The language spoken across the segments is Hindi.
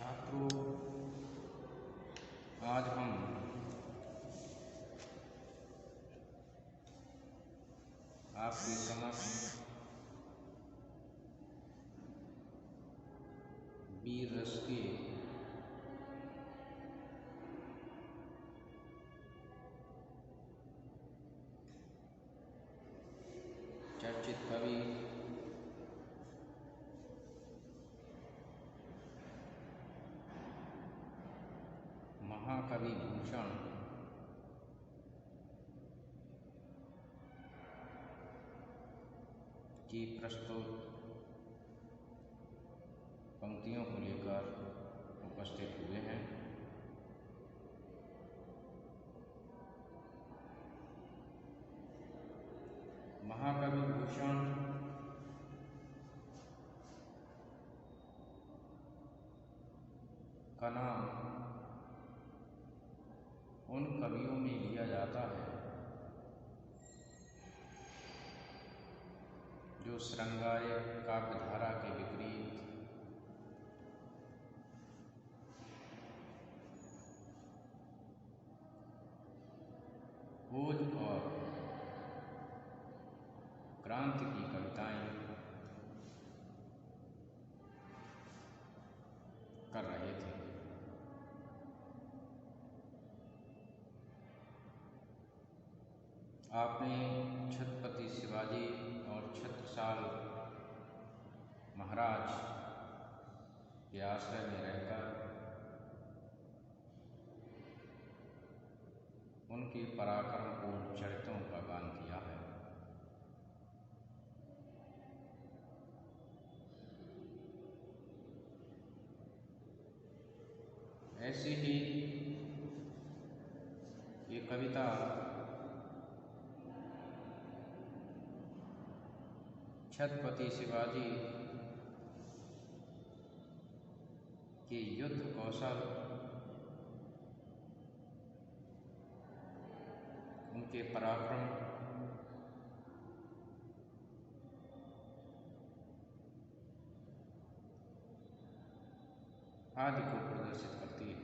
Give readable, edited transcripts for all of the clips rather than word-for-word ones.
छात्रों, आज हम आपके समक्ष वीर रस के चर्चित कवि महाकवि भूषण की प्रस्तुत पंक्तियों को लेकर उपस्थित हुए हैं। महाकवि भूषण का नाम उन कवियों में लिया जाता है जो श्रृंगार काव्यधारा के विपरीत खोज और क्रांति की कविताएं कर रहे थे। आपने छत्रपति शिवाजी और छत्रसाल महाराज के आश्रय में रहकर उनके पराक्रमपूर्ण चरित्रों का गान किया है। ऐसी ही ये कविता छत्रपति शिवाजी के युद्ध कौशल, उनके पराक्रम आदि को प्रदर्शित करती है।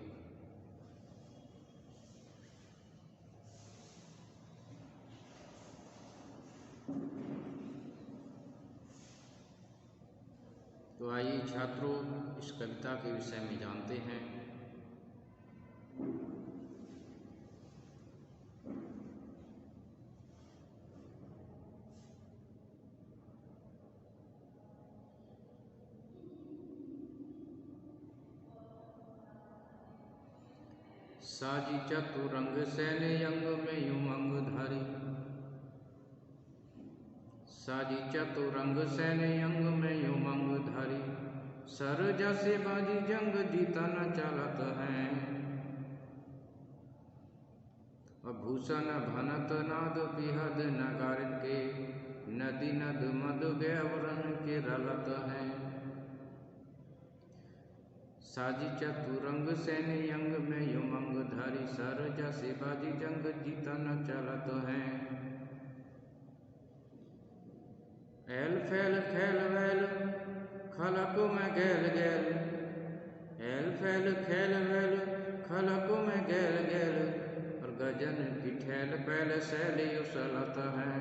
तो आइए छात्रों, इस कविता के विषय में जानते हैं। साजी चतुरंग सैन्य अंग में उमंग धारी, साजी चतुरंग सैन्य अंग में उमंग धारी, सर जैसे बाजी जंग जीता न चलत है। भूषण भनत नाद पिहद नगार के, नदी नद मद गैवरन के रलत है। साजी चतुरंग सैन्य अंग में उमंग धारी, सर जैसे बाजी जंग जीता न चलत है। एल फैल खेल वैल खलक में गैल गैल, एल फैल खेल वैल खलक में गैल गैल, और गजन की ठैल पैल शैली उसलत है।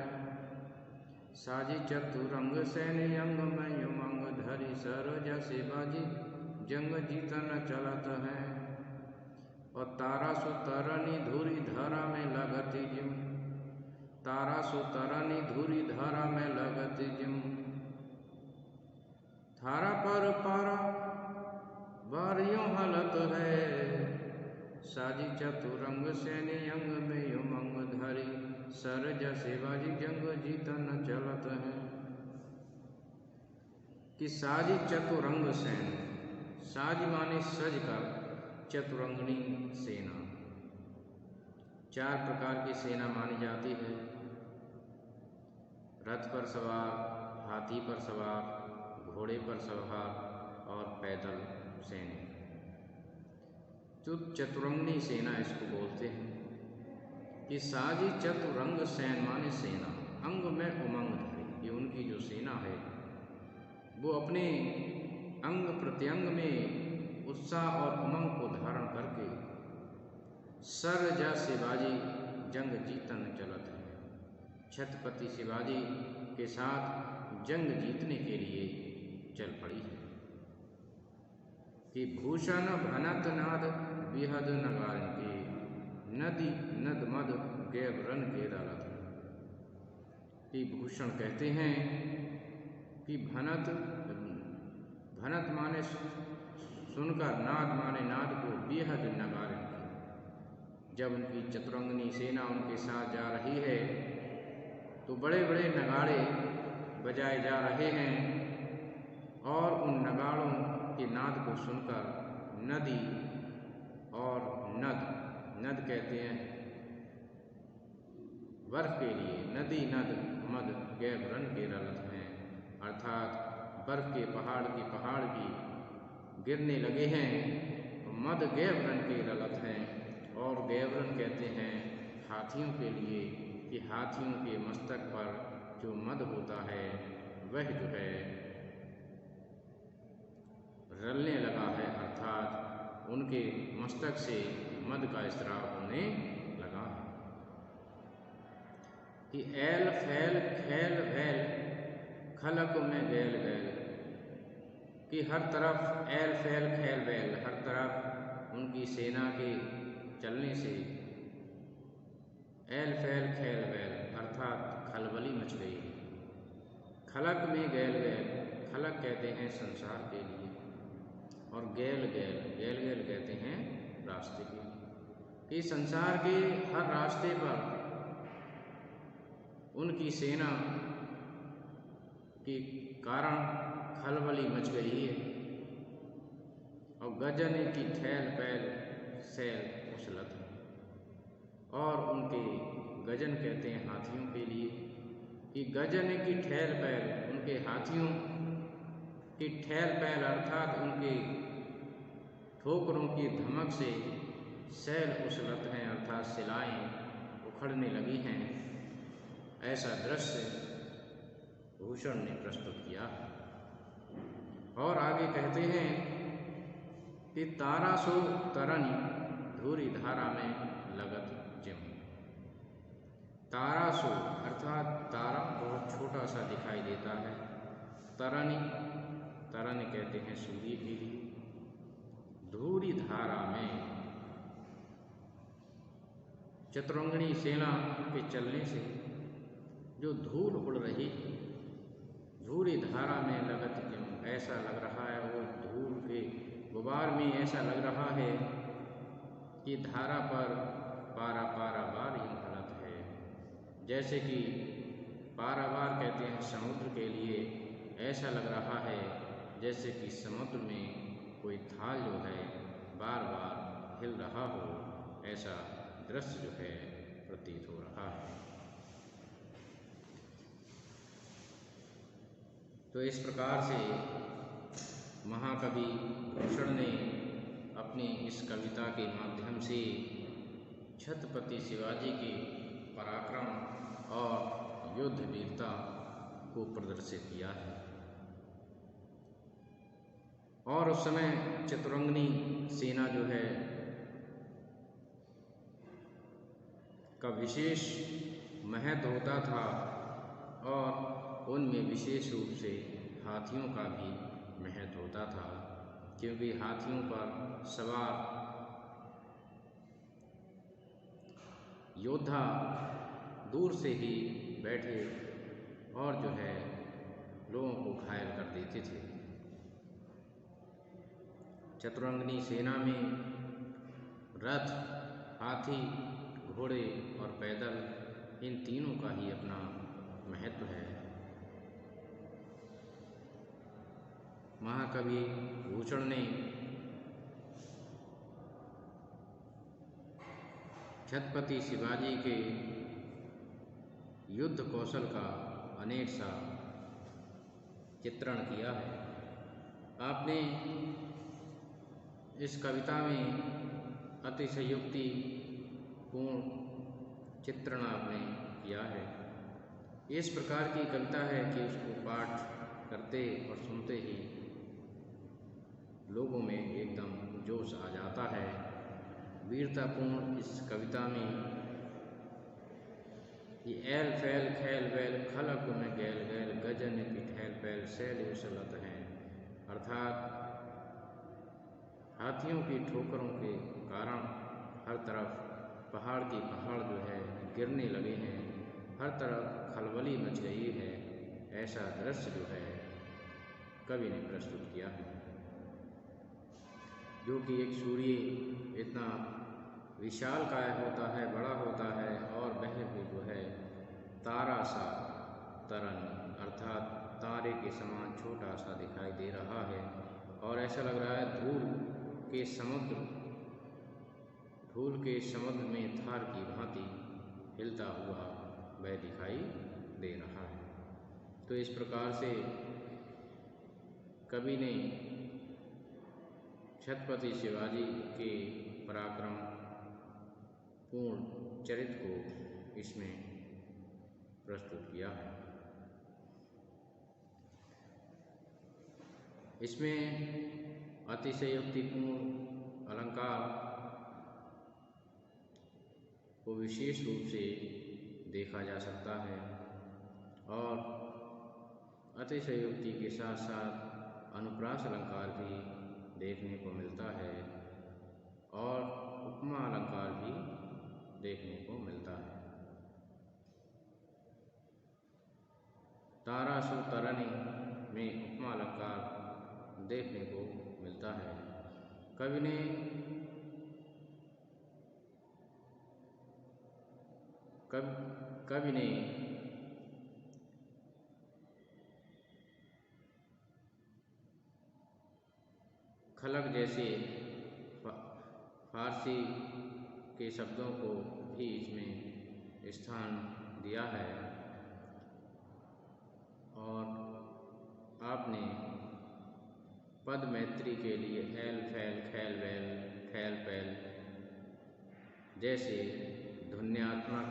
साजी चतुरंग सैन्य अंग में उमंग धरी, सर जैसे बाजी जंग जीता न चलत है। और तारा सुतरनी धूरी धारा में लगती जिम, तारा सुतरनी धूरी धारा में लगती जिम, थारा पर पारा बारियों हलत है। साजी चतुरंग सैन्य अंग में उमंग धारी, सर जैसे बाजी जंग जीता न चलत है। कि साजी चतुरंग सैन्य, साज माने सज कर, चतुरंगनी सेना। चार प्रकार की सेना मानी जाती है: रथ पर सवार, हाथी पर सवार, घोड़े पर सवार और पैदल सैनिक। तो चतुरंगनी सेना इसको बोलते हैं। कि साजी चतुरंग सैन माने सेना, अंग में उमंग धरी, ये उनकी जो सेना है वो अपने अंग प्रत्यंग में उत्साह और उमंग को धारण करके सर जा शिवाजी जंग जीतन चलत है। छत्रपति शिवाजी के साथ जंग जीतने के लिए चल पड़ी है कि भूषण भनत नाद बिहद नगारन के नदी नद मद गैब रन के रलत। कि भूषण कहते हैं कि भनत माने सुनकर, नाद माने नाद को, बेहद नगारन के। जब उनकी चतुरंगनी सेना उनके साथ जा रही है तो बड़े बड़े नगाड़े बजाए जा रहे हैं और उन नगाड़ों के नाद को सुनकर नदी और नद कहते हैं बर्फ के लिए, नदी नद मद गैब रन के रलत हैं, अर्थात बर्फ के पहाड़ भी गिरने लगे हैं। मद गैब रन के रलत हैं और गैबरन कहते हैं हाथियों के लिए कि हाथियों के मस्तक पर जो मद होता है वह जो है रलने लगा है, अर्थात उनके मस्तक से मद का स्राव होने लगा है। कि ऐल फैल खैल वैल खलक में गैल गैल। कि हर तरफ ऐल फैल खैल वैल, हर तरफ उनकी सेना के चलने से ऐल फैल खैल वैल अर्थात खलबली मच गई। खलक में गैल गैल, खलक कहते हैं संसार के लिए और गैल गैल कहते हैं रास्ते के लिए। कि संसार के हर रास्ते पर उनकी सेना के कारण खलबली मच गई है और गजने की ठैल पैल सैल उछलत है। और उनके गजन कहते हैं हाथियों के लिए कि गजने की ठैल पैल, उनके हाथियों की ठैल पैल अर्थात उनके ठोकरों की धमक से सैल उछलत हैं, अर्थात शिलाएं उखड़ने लगी हैं। ऐसा दृश्य भूषण ने प्रस्तुत किया। और आगे कहते हैं कि तारा सो तरनी धूरी धारा में लगत जिम। तारा सो अर्थात तारा बहुत छोटा सा दिखाई देता है। तरनी कहते हैं सूर्य के लिए। धूरी धारा में चतुरंगनी सेना के चलने से जो धूल उड़ रही है, धूरी धारा में लगत जिम, ऐसा लग रहा है वो धूल के गुबार में ऐसा लग रहा है कि धारा पर पारा पारा बार यूं हलत है। जैसे कि पारावार कहते हैं समुद्र के लिए, ऐसा लग रहा है जैसे कि समुद्र में कोई थाल जो है बार बार हिल रहा हो, ऐसा दृश्य जो है प्रतीत हो रहा है। तो इस प्रकार से महाकवि भूषण ने अपनी इस कविता के माध्यम से छत्रपति शिवाजी के पराक्रम और युद्ध वीरता को प्रदर्शित किया है। और उस समय चतुरंगनी सेना जो है का विशेष महत्व होता था और उनमें विशेष रूप से हाथियों का भी महत्व होता था, क्योंकि हाथियों पर सवार योद्धा दूर से ही बैठे और जो है लोगों को घायल कर देते थे। चतुरंगनी सेना में रथ, हाथी, घोड़े और पैदल इन तीनों का ही अपना महत्व है। महाकवि भूषण ने छत्रपति शिवाजी के युद्ध कौशल का अनेक सा चित्रण किया है। आपने इस कविता में अतिशयोक्ति पूर्ण चित्रण आपने किया है। इस प्रकार की कविता है कि उसको पाठ करते और सुनते ही लोगों में एकदम जोश आ जाता है। वीरतापूर्ण इस कविता में ये ऐल फैल खैल वैल खलक में गैल गैल गजन की ठैल पैल सैल उसलत हैं, अर्थात हाथियों की ठोकरों के कारण हर तरफ पहाड़ की पहाड़ जो है गिरने लगे हैं, हर तरफ खलबली मच गई है, ऐसा दृश्य जो है कवि ने प्रस्तुत किया है। जो कि एक सूर्य इतना विशालकाय होता है, बड़ा होता है, और वह भी जो है तारा सा तरन अर्थात तारे के समान छोटा सा दिखाई दे रहा है, और ऐसा लग रहा है धूल के समुद्र में थार की भांति हिलता हुआ वह दिखाई दे रहा है। तो इस प्रकार से कवि ने छत्रपति शिवाजी के पराक्रम पूर्ण चरित्र को इसमें प्रस्तुत किया है। इसमें अतिशयोक्तिपूर्ण अलंकार को विशेष रूप से देखा जा सकता है, और अतिशयोक्ति के साथ साथ अनुप्रास अलंकार भी देखने को मिलता है, और उपमा अलंकार भी देखने को मिलता है। तारा सु तरनी में उपमा अलंकार देखने को मिलता है। कवि ने खलक जैसे फारसी के शब्दों को भी इसमें स्थान दिया है, और आपने पद मैत्री के लिए ऐल फैल खैल वैल खैल पैल जैसे ध्वन्यात्मक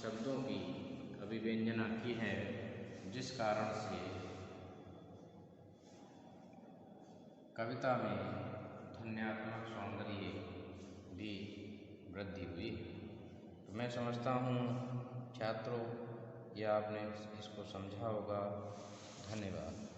शब्दों की अभिव्यंजना की है, जिस कारण से कविता में ध्वन्यात्मक सौंदर्य भी वृद्धि हुई। तो मैं समझता हूँ छात्रों, यह आपने इसको समझा होगा। धन्यवाद।